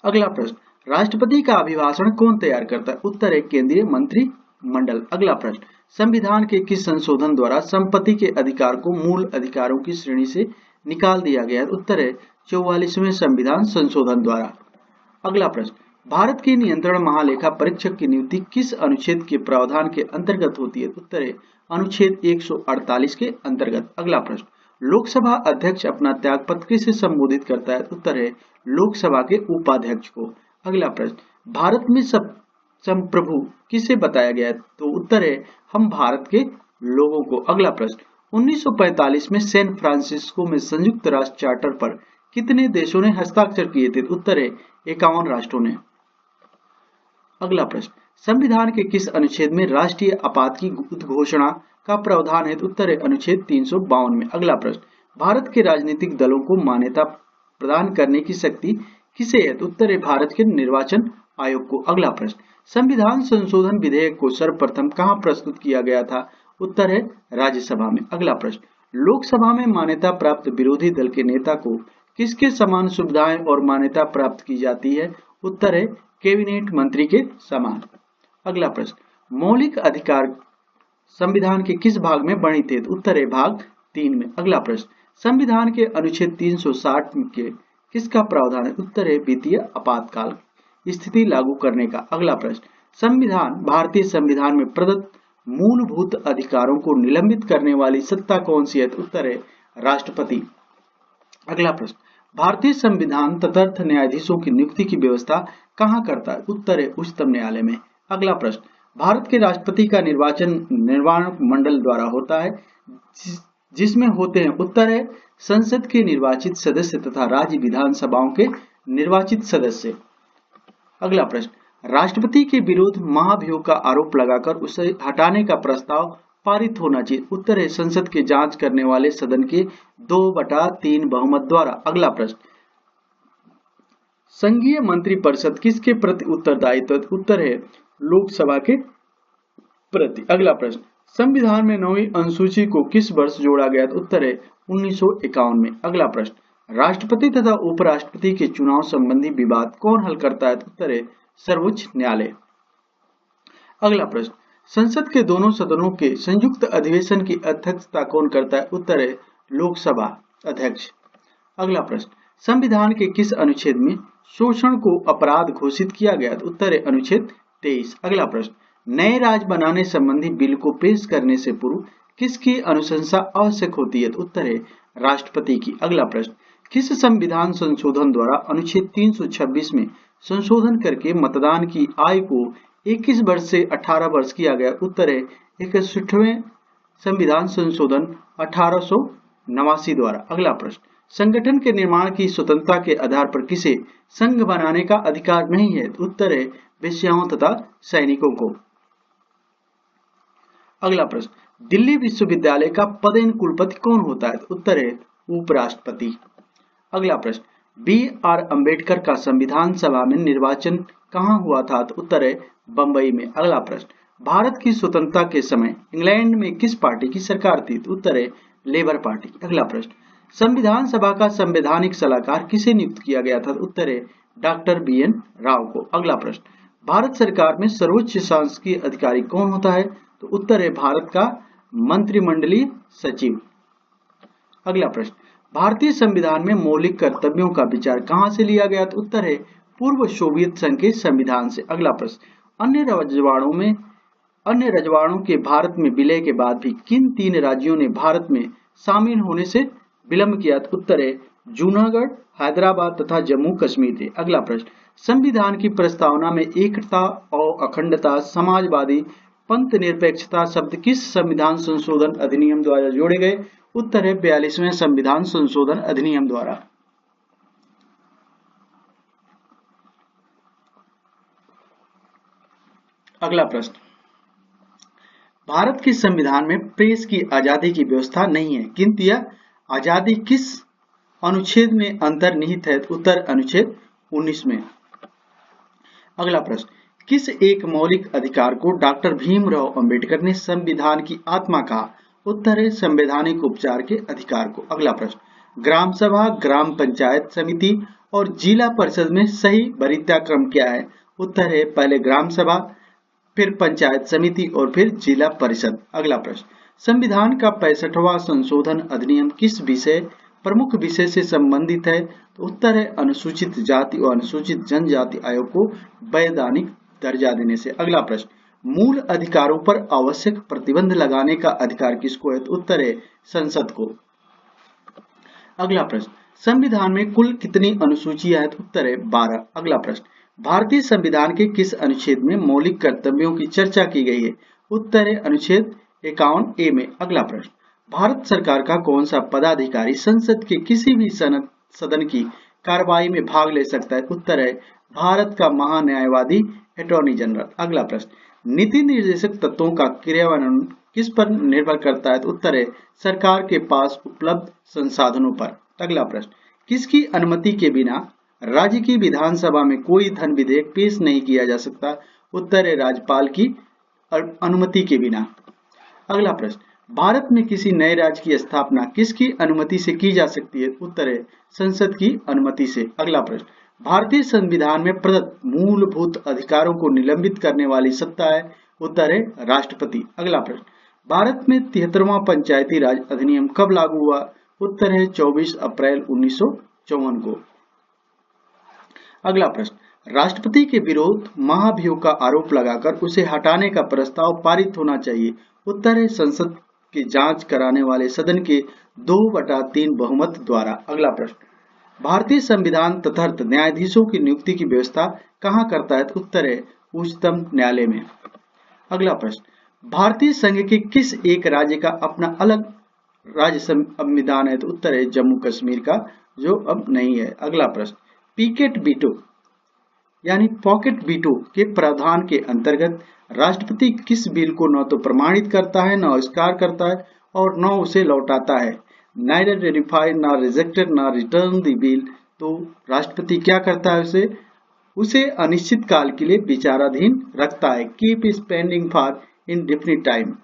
अगला प्रश्न, राष्ट्रपति का अभिभाषण कौन तैयार करता है? उत्तर है केंद्रीय मंत्रिमंडल। अगला प्रश्न, संविधान के किस संशोधन द्वारा संपत्ति के अधिकार को मूल अधिकारों की श्रेणी से निकाल दिया गया? उत्तर है 44वें संविधान संशोधन द्वारा। अगला प्रश्न, भारत के नियंत्रण महालेखा परीक्षक की नियुक्ति किस अनुच्छेद के प्रावधान के अंतर्गत होती है? उत्तर है अनुच्छेद 148 के अंतर्गत। अगला प्रश्न, लोकसभा अध्यक्ष अपना त्यागपत्र किसे संबोधित करता है? उत्तर है लोकसभा के उपाध्यक्ष को। अगला प्रश्न, भारत में संप्रभु किसे बताया गया है? तो उत्तर है हम भारत के लोगों को। अगला प्रश्न, 1945 में सैन फ्रांसिस्को में संयुक्त राष्ट्र चार्टर पर कितने देशों ने हस्ताक्षर किए थे? उत्तर है 51 राष्ट्रों ने। अगला प्रश्न, संविधान के किस अनुच्छेद में राष्ट्रीय आपात की घोषणा का प्रावधान है? उत्तर है अनुच्छेद 352 में। अगला प्रश्न, भारत के राजनीतिक दलों को मान्यता प्रदान करने की शक्ति किसे है? उत्तर है भारत के निर्वाचन आयोग को। अगला प्रश्न, संविधान संशोधन विधेयक को सर्वप्रथम कहां प्रस्तुत किया गया था? उत्तर है राज्यसभा में। अगला प्रश्न, लोकसभा में मान्यता प्राप्त विरोधी दल के नेता को किसके समान सुविधाएं और मान्यता प्राप्त की जाती है? उत्तर है कैबिनेट मंत्री के समान। अगला प्रश्न, मौलिक अधिकार संविधान के किस भाग में वर्णित है? उत्तर है भाग 3 में। अगला प्रश्न, संविधान के अनुच्छेद 360 के किसका प्रावधान है? उत्तर है वित्तीय आपातकाल स्थिति लागू करने का। अगला प्रश्न, संविधान भारतीय संविधान में प्रदत्त मूलभूत अधिकारों को निलंबित करने वाली सत्ता कौन सी है? उत्तर है राष्ट्रपति। अगला प्रश्न, भारतीय संविधान तदर्थ न्यायाधीशों की नियुक्ति की व्यवस्था कहां करता है? उत्तर है उच्चतम न्यायालय में। अगला प्रश्न, भारत के राष्ट्रपति का निर्वाचन निर्माण मंडल द्वारा होता है जिसमें होते हैं? उत्तर है संसद के निर्वाचित सदस्य तथा राज्य विधानसभाओं के निर्वाचित सदस्य। अगला प्रश्न, राष्ट्रपति के विरुद्ध महाभियोग का आरोप लगाकर उसे हटाने का प्रस्ताव पारित होना चाहिए। उत्तर है संसद के जांच करने वाले सदन के 2/3 बहुमत द्वारा। अगला प्रश्न, संघीय मंत्रिपरिषद किसके प्रति उत्तरदायित्व? उत्तर है लोकसभा के प्रति। अगला प्रश्न, संविधान में 9वीं अनुसूची को किस वर्ष जोड़ा गया? उत्तर है 1951 में। अगला प्रश्न, राष्ट्रपति तथा उपराष्ट्रपति के चुनाव संबंधी विवाद कौन हल करता है? उत्तर है सर्वोच्च न्यायालय। अगला प्रश्न, संसद के दोनों सदनों के संयुक्त अधिवेशन की अध्यक्षता कौन करता है? उत्तर है लोकसभा अध्यक्ष। अगला प्रश्न, संविधान के किस अनुच्छेद में शोषण को अपराध घोषित किया गया? उत्तर है अनुच्छेद 23। अगला प्रश्न, नए राज्य बनाने संबंधी बिल को पेश करने से पूर्व किसकी अनुशंसा आवश्यक होती है? उत्तर है राष्ट्रपति की। अगला प्रश्न, किस संविधान संशोधन द्वारा अनुच्छेद 326 में संशोधन करके मतदान की आयु को 21 वर्ष से 18 वर्ष किया गया? उत्तर है 61वें संविधान संशोधन 1889 द्वारा। अगला प्रश्न, संगठन के निर्माण की स्वतंत्रता के आधार पर किसे संघ बनाने का अधिकार नहीं है? उत्तर है वेश्याओं तथा सैनिकों को। अगला प्रश्न, दिल्ली विश्वविद्यालय का पदेन कुलपति कौन होता है? उत्तर है उपराष्ट्रपति। अगला प्रश्न, B.R. अम्बेडकर का संविधान सभा में निर्वाचन कहां हुआ था? उत्तर है बंबई में। अगला प्रश्न, भारत की स्वतंत्रता के समय इंग्लैंड में किस पार्टी की सरकार थी? उत्तर है लेबर पार्टी। अगला प्रश्न, संविधान सभा का संवैधानिक सलाहकार किसे नियुक्त किया गया था? उत्तर है डॉक्टर B.N. राव को। अगला प्रश्न, भारत सरकार में सर्वोच्च शासकीय अधिकारी कौन होता है? तो उत्तर है भारत का मंत्रिमंडलीय सचिव। अगला प्रश्न, भारतीय संविधान में मौलिक कर्तव्यों का विचार कहां से लिया गया? तो उत्तर है पूर्व सोवियत संघ के संविधान से। अगला प्रश्न, अन्य रजवाड़ों के भारत में विलय के बाद भी किन 3 राज्यों ने भारत में शामिल होने से विलंब किया? तो उत्तर है जूनागढ़, हैदराबाद तथा जम्मू कश्मीर थे। अगला प्रश्न, संविधान की प्रस्तावना में एकता और अखंडता, समाजवादी, पंथ निरपेक्षता शब्द किस संविधान संशोधन अधिनियम द्वारा जोड़े गए? उत्तर है 42वें संविधान संशोधन अधिनियम द्वारा। अगला प्रश्न, भारत के संविधान में प्रेस की आजादी की व्यवस्था नहीं है, किंतु यह आजादी किस अनुच्छेद में अंतर्निहित है? उत्तर अनुच्छेद 19 में। अगला प्रश्न, किस एक मौलिक अधिकार को डॉक्टर भीमराव अंबेडकर ने संविधान की आत्मा कहा? उत्तर है संवैधानिक उपचार के अधिकार को। अगला प्रश्न, ग्राम सभा, ग्राम पंचायत समिति और जिला परिषद में सही वरीयता क्रम क्या है? उत्तर है पहले ग्राम सभा, फिर पंचायत समिति और फिर जिला परिषद। अगला प्रश्न, संविधान का 65वां संशोधन अधिनियम किस प्रमुख विषय से संबंधित है? तो उत्तर है अनुसूचित जाति और अनुसूचित जनजाति आयोग को वैधानिक दर्जा देने से। अगला प्रश्न, मूल अधिकारों पर आवश्यक प्रतिबंध लगाने का अधिकार किसको है? तो उत्तर है संसद को। अगला प्रश्न, संविधान में कुल कितनी अनुसूचियां हैं? तो उत्तर है 12। अगला प्रश्न, भारतीय संविधान के किस अनुच्छेद में मौलिक कर्तव्यों की चर्चा की गई है? उत्तर है अनुच्छेद 51A में। अगला प्रश्न, भारत सरकार का कौन सा पदाधिकारी संसद के किसी भी सनद सदन की कार्रवाई में भाग ले सकता है? उत्तर है भारत का महान्यायवादी अटॉर्नी जनरल। अगला प्रश्न, नीति निर्देशक तत्वों का क्रियान्वयन किस पर निर्भर करता है? उत्तर है सरकार के पास उपलब्ध संसाधनों पर। अगला प्रश्न, किसकी अनुमति के बिना राज्य की विधानसभा में कोई धन विधेयक पेश नहीं किया जा सकता? उत्तर है राज्यपाल की अनुमति के बिना। अगला प्रश्न, भारत में किसी नए राज्य की स्थापना किसकी अनुमति से की जा सकती है? उत्तर है संसद की अनुमति से। अगला प्रश्न, भारतीय संविधान में प्रदत्त मूलभूत अधिकारों को निलंबित करने वाली सत्ता है? उत्तर है राष्ट्रपति। अगला प्रश्न, भारत में 73वां पंचायती राज अधिनियम कब लागू हुआ? उत्तर है 24 अप्रैल 1954 को। अगला प्रश्न, राष्ट्रपति के विरुद्ध महाभियोग का आरोप लगाकर उसे हटाने का प्रस्ताव पारित होना चाहिए? उत्तर है संसद की जांच कराने वाले सदन के 2/3 बहुमत द्वारा। अगला प्रश्न, भारतीय संविधान तथार्थ न्यायाधीशों की नियुक्ति की व्यवस्था कहाँ करता है? उत्तर है उच्चतम न्यायालय में। अगला प्रश्न, भारतीय संघ के किस एक राज्य का अपना अलग राज्य संविधान है? तो उत्तर है जम्मू कश्मीर का, जो अब नहीं है। अगला प्रश्न, पीकेट वीटो यानी पॉकेट वीटो के प्रावधान के अंतर्गत राष्ट्रपति किस बिल को न तो प्रमाणित करता है, न अस्वीकार करता है और न उसे लौटाता है? नाइदर रेटिफाई, ना रिजेक्टेड, ना रिटर्न द बिल। तो राष्ट्रपति क्या करता है? उसे अनिश्चित काल के लिए विचाराधीन रखता है, keep is pending for indefinite time.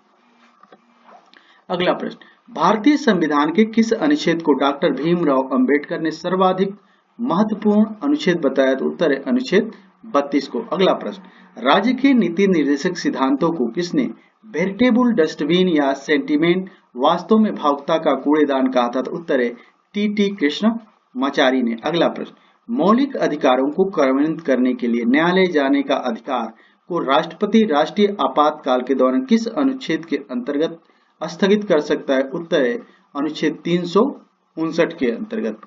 अगला प्रश्न, भारतीय संविधान के किस अनुच्छेद को डॉक्टर भीमराव अंबेडकर ने सर्वाधिक महत्वपूर्ण अनुच्छेद बताया? तो उत्तर है अनुच्छेद 32 को। अगला प्रश्न, राज्य के नीति निर्देशक सिद्धांतों को किसने वेरिटेबल डस्टबिन या सेंटिमेंट वास्तव में भावुकता का कूड़ेदान कहा था? तो उत्तर है टी कृष्णमाचारी ने। अगला प्रश्न, मौलिक अधिकारों को कार्यान्वित करने के लिए न्यायालय जाने का अधिकार को राष्ट्रपति राष्ट्रीय आपातकाल के दौरान किस अनुच्छेद के अंतर्गत स्थगित कर सकता है? उत्तर है अनुच्छेद 359 के अंतर्गत।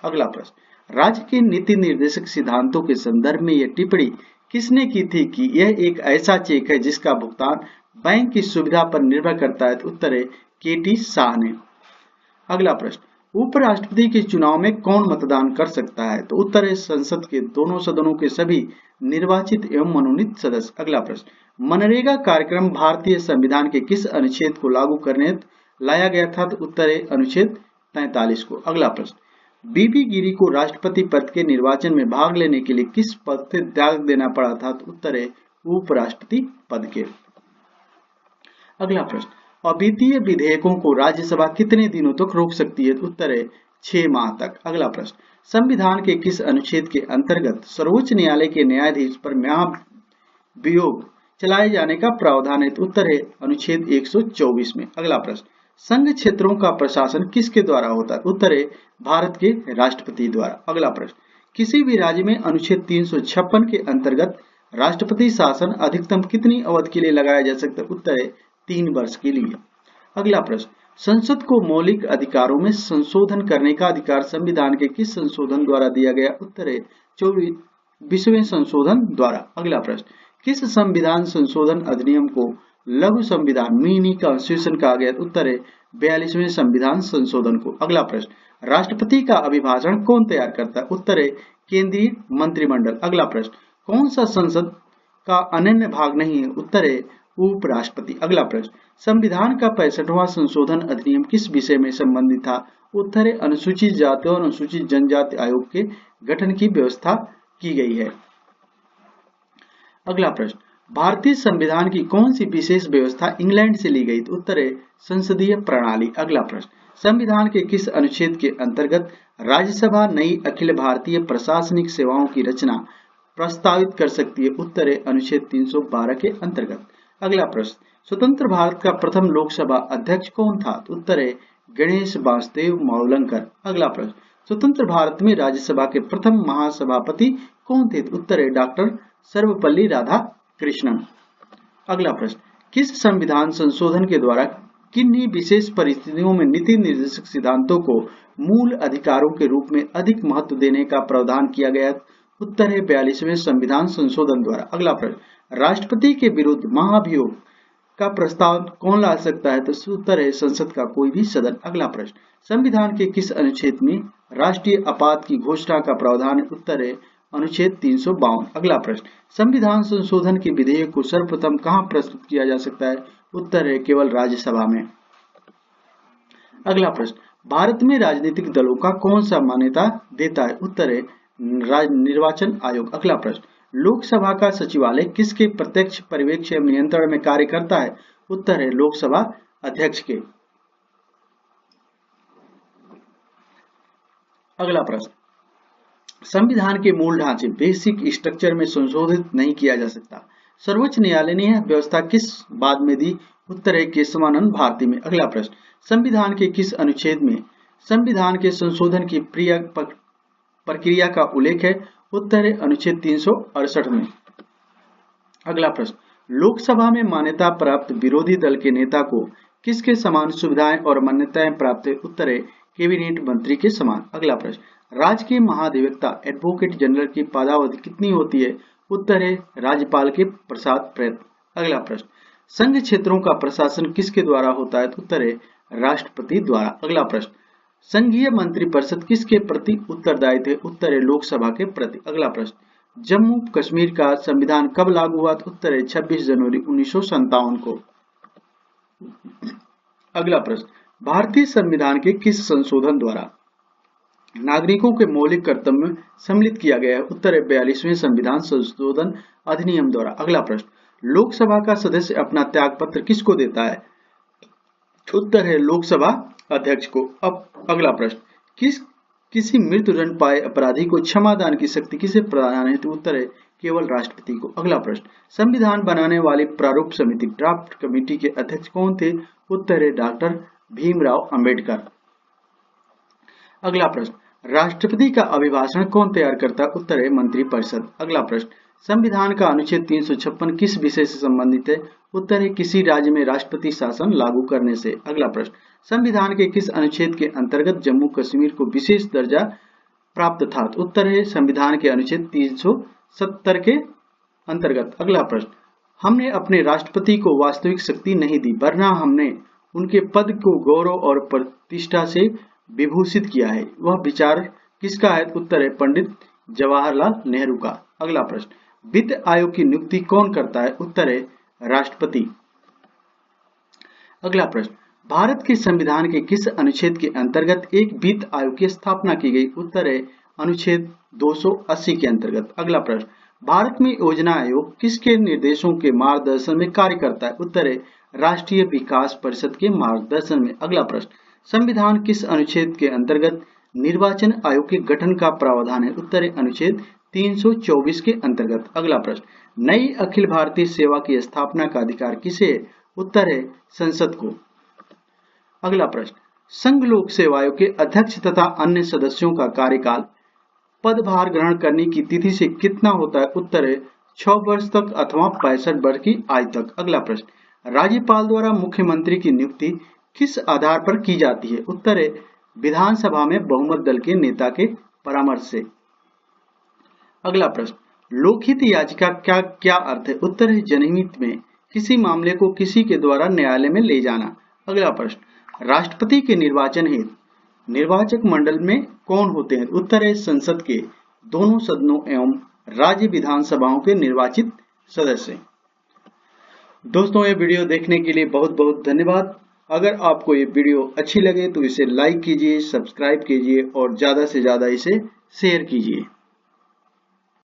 अगला प्रश्न, राज्य के नीति निर्देशक सिद्धांतों के संदर्भ में यह टिप्पणी किसने की थी कि यह एक ऐसा चेक है जिसका भुगतान बैंक की सुविधा पर निर्भर करता है? उत्तर है केटी शाह ने। अगला प्रश्न, उपराष्ट्रपति के चुनाव में कौन मतदान कर सकता है? तो उत्तर है संसद के दोनों सदनों के सभी निर्वाचित एवं मनोनीत सदस्य। अगला प्रश्न, मनरेगा कार्यक्रम भारतीय संविधान के किस अनुच्छेद को लागू करने लाया गया था? तो उत्तर है अनुच्छेद 43 को। अगला प्रश्न, बीबी गिरी को राष्ट्रपति पद के निर्वाचन में भाग लेने के लिए किस पद से त्याग देना पड़ा था? तो उत्तर है उपराष्ट्रपति पद के। अगला प्रश्न, अद्वितीय विधेयकों को राज्यसभा कितने दिनों तक रोक सकती है? तो उत्तर है 6 माह तक। अगला प्रश्न, संविधान के किस अनुच्छेद के अंतर्गत सर्वोच्च न्यायालय के न्यायाधीश पर महाभियोग चलाए जाने का प्रावधान है? तो उत्तर है अनुच्छेद 124 में। अगला प्रश्न, संघ क्षेत्रों का प्रशासन किसके द्वारा होता है? उत्तर है भारत के राष्ट्रपति द्वारा। अगला प्रश्न, किसी भी राज्य में अनुच्छेद 356 के अंतर्गत राष्ट्रपति शासन अधिकतम कितनी अवधि के लिए लगाया जा सकता है? उत्तर है 3 वर्ष के लिए। अगला प्रश्न, संसद को मौलिक अधिकारों में संशोधन करने का अधिकार संविधान के किस संशोधन द्वारा दिया गया? उत्तर है 24वें संशोधन द्वारा। अगला प्रश्न, किस संविधान संशोधन अधिनियम को लघु संविधान मिनी कॉन्स्टिट्यूशन कहा गया? उत्तर है 42वें संविधान संशोधन को। अगला प्रश्न, राष्ट्रपति का अभिभाषण कौन तैयार करता है? उत्तर है केंद्रीय मंत्रिमंडल। अगला प्रश्न, कौन सा संसद का अनन्य भाग नहीं है? उत्तर है उपराष्ट्रपति। अगला प्रश्न, संविधान का 65वां संशोधन अधिनियम किस विषय में संबंधित था? उत्तर है अनुसूचित जाति और अनुसूचित जनजाति आयोग के गठन की व्यवस्था की गई है। अगला प्रश्न, भारतीय संविधान की कौन सी विशेष व्यवस्था इंग्लैंड से ली गई? तो उत्तर है संसदीय प्रणाली। अगला प्रश्न, संविधान के किस अनुच्छेद के अंतर्गत राज्यसभा नई अखिल भारतीय प्रशासनिक सेवाओं की रचना प्रस्तावित कर सकती है? उत्तर है अनुच्छेद 312 के अंतर्गत। अगला प्रश्न, स्वतंत्र भारत का प्रथम लोकसभा अध्यक्ष कौन था? तो उत्तर है गणेश वासुदेव मावलंकर। अगला प्रश्न, स्वतंत्र भारत में राज्यसभा के प्रथम महासभापति कौन थे? तो उत्तर है डॉक्टर सर्वपल्ली राधाकृष्णन। अगला प्रश्न, किस संविधान संशोधन के द्वारा किन्हीं विशेष परिस्थितियों में नीति निर्देशक सिद्धांतों को मूल अधिकारों के रूप में अधिक महत्व देने का प्रावधान किया गया? उत्तर है 42वें संविधान संशोधन द्वारा। अगला प्रश्न, राष्ट्रपति के विरुद्ध महाभियोग का प्रस्ताव कौन ला सकता है? तो उत्तर है संसद का कोई भी सदन। अगला प्रश्न, संविधान के किस अनुच्छेद में राष्ट्रीय आपात की घोषणा का प्रावधान है? उत्तर है अनुच्छेद 352। अगला प्रश्न, संविधान संशोधन के विधेयक को सर्वप्रथम कहां प्रस्तुत किया जा सकता है? उत्तर है केवल राज्यसभा में। अगला प्रश्न, भारत में राजनीतिक दलों का कौन सा मान्यता देता है? उत्तर है निर्वाचन आयोग। अगला प्रश्न, लोकसभा का सचिवालय किसके प्रत्यक्ष पर्यवेक्षण एवं नियंत्रण में कार्य करता है? उत्तर है लोकसभा अध्यक्ष के। अगला प्रश्न, संविधान के मूल ढांचे बेसिक स्ट्रक्चर में संशोधित नहीं किया जा सकता। सर्वोच्च न्यायालय ने यह व्यवस्था किस बाद में दी? उत्तर है केशवानंद भारती में। अगला प्रश्न, संविधान के किस अनुच्छेद में संविधान के संशोधन की प्रक्रिया का उल्लेख है? उत्तर है अनुच्छेद 368 में। अगला प्रश्न, लोकसभा में मान्यता प्राप्त विरोधी दल के नेता को किसके समान सुविधाएं और मान्यताएं प्राप्त है? उत्तर है कैबिनेट मंत्री के समान। अगला प्रश्न, राज्य के महाधिवक्ता एडवोकेट जनरल की पदावधि कितनी होती है? उत्तर है राज्यपाल के प्रसाद प्रयत्न। अगला प्रश्न, संघ क्षेत्रों का प्रशासन किसके द्वारा होता है? उत्तर है राष्ट्रपति द्वारा। अगला प्रश्न, संघीय मंत्रिपरिषद किसके प्रति उत्तरदायी थे? उत्तर है लोकसभा के प्रति। अगला प्रश्न, जम्मू कश्मीर का संविधान कब लागू हुआ? उत्तर है 26 जनवरी 1957 को। अगला प्रश्न, भारतीय संविधान के किस संशोधन द्वारा नागरिकों के मौलिक कर्तव्य सम्मिलित किया गया है? उत्तर है 42वें संविधान संशोधन अधिनियम द्वारा। अगला प्रश्न, लोकसभा का सदस्य अपना त्यागपत्र किसको देता है? उत्तर है लोकसभा अध्यक्ष को। अब अगला प्रश्न, किसी मृत्युदंड पाए अपराधी को क्षमादान की शक्ति किसे प्रदान है? तो उत्तर है केवल राष्ट्रपति को। अगला प्रश्न, संविधान बनाने वाली प्रारूप समिति ड्राफ्ट कमेटी के अध्यक्ष कौन थे? उत्तर है डॉक्टर भीमराव अंबेडकर। अगला प्रश्न, राष्ट्रपति का अभिभाषण कौन तैयार करता है? उत्तर है मंत्रिपरिषद। अगला प्रश्न, संविधान का अनुच्छेद 356 किस विषय से संबंधित है? उत्तर है किसी राज्य में राष्ट्रपति शासन लागू करने से। अगला प्रश्न, संविधान के किस अनुच्छेद के अंतर्गत जम्मू कश्मीर को विशेष दर्जा प्राप्त था? उत्तर है संविधान के अनुच्छेद 370 के अंतर्गत। अगला प्रश्न, हमने अपने राष्ट्रपति को वास्तविक शक्ति नहीं दी, वरना हमने उनके पद को गौरव और प्रतिष्ठा से विभूषित किया है। वह विचार किसका है? उत्तर है पंडित जवाहरलाल नेहरू का। अगला प्रश्न, वित्त आयोग की नियुक्ति कौन करता है? उत्तर है राष्ट्रपति। अगला प्रश्न, भारत के संविधान के किस अनुच्छेद के अंतर्गत एक वित्त आयोग की स्थापना की गई? उत्तर है अनुच्छेद 280 के अंतर्गत। अगला प्रश्न, भारत में योजना आयोग किसके निर्देशों के मार्गदर्शन में कार्य करता है? उत्तर है राष्ट्रीय विकास परिषद के मार्गदर्शन में। अगला प्रश्न, संविधान किस अनुच्छेद के अंतर्गत निर्वाचन आयोग के गठन का प्रावधान है? उत्तर है अनुच्छेद 324 के अंतर्गत। अगला प्रश्न, नई अखिल भारतीय सेवा की स्थापना का अधिकार किसे है? उत्तर है संसद को। अगला प्रश्न, संघ लोक सेवा आयोग के अध्यक्ष तथा अन्य सदस्यों का कार्यकाल पदभार ग्रहण करने की तिथि से कितना होता है? उत्तर है 6 वर्ष तक अथवा 65 वर्ष की आयु तक। अगला प्रश्न, राज्यपाल द्वारा मुख्यमंत्री की नियुक्ति किस आधार पर की जाती है? उत्तर है विधानसभा में बहुमत दल के नेता के परामर्श से। अगला प्रश्न, लोकहित याचिका का क्या अर्थ है? उत्तर है जनहित में किसी मामले को किसी के द्वारा न्यायालय में ले जाना। अगला प्रश्न, राष्ट्रपति के निर्वाचन हेतु निर्वाचक मंडल में कौन होते हैं? उत्तर है संसद के दोनों सदनों एवं राज्य विधानसभाओं के निर्वाचित सदस्य। दोस्तों, ये वीडियो देखने के लिए बहुत बहुत धन्यवाद। अगर आपको ये वीडियो अच्छी लगे तो इसे लाइक कीजिए, सब्सक्राइब कीजिए और ज्यादा से ज्यादा इसे शेयर कीजिए।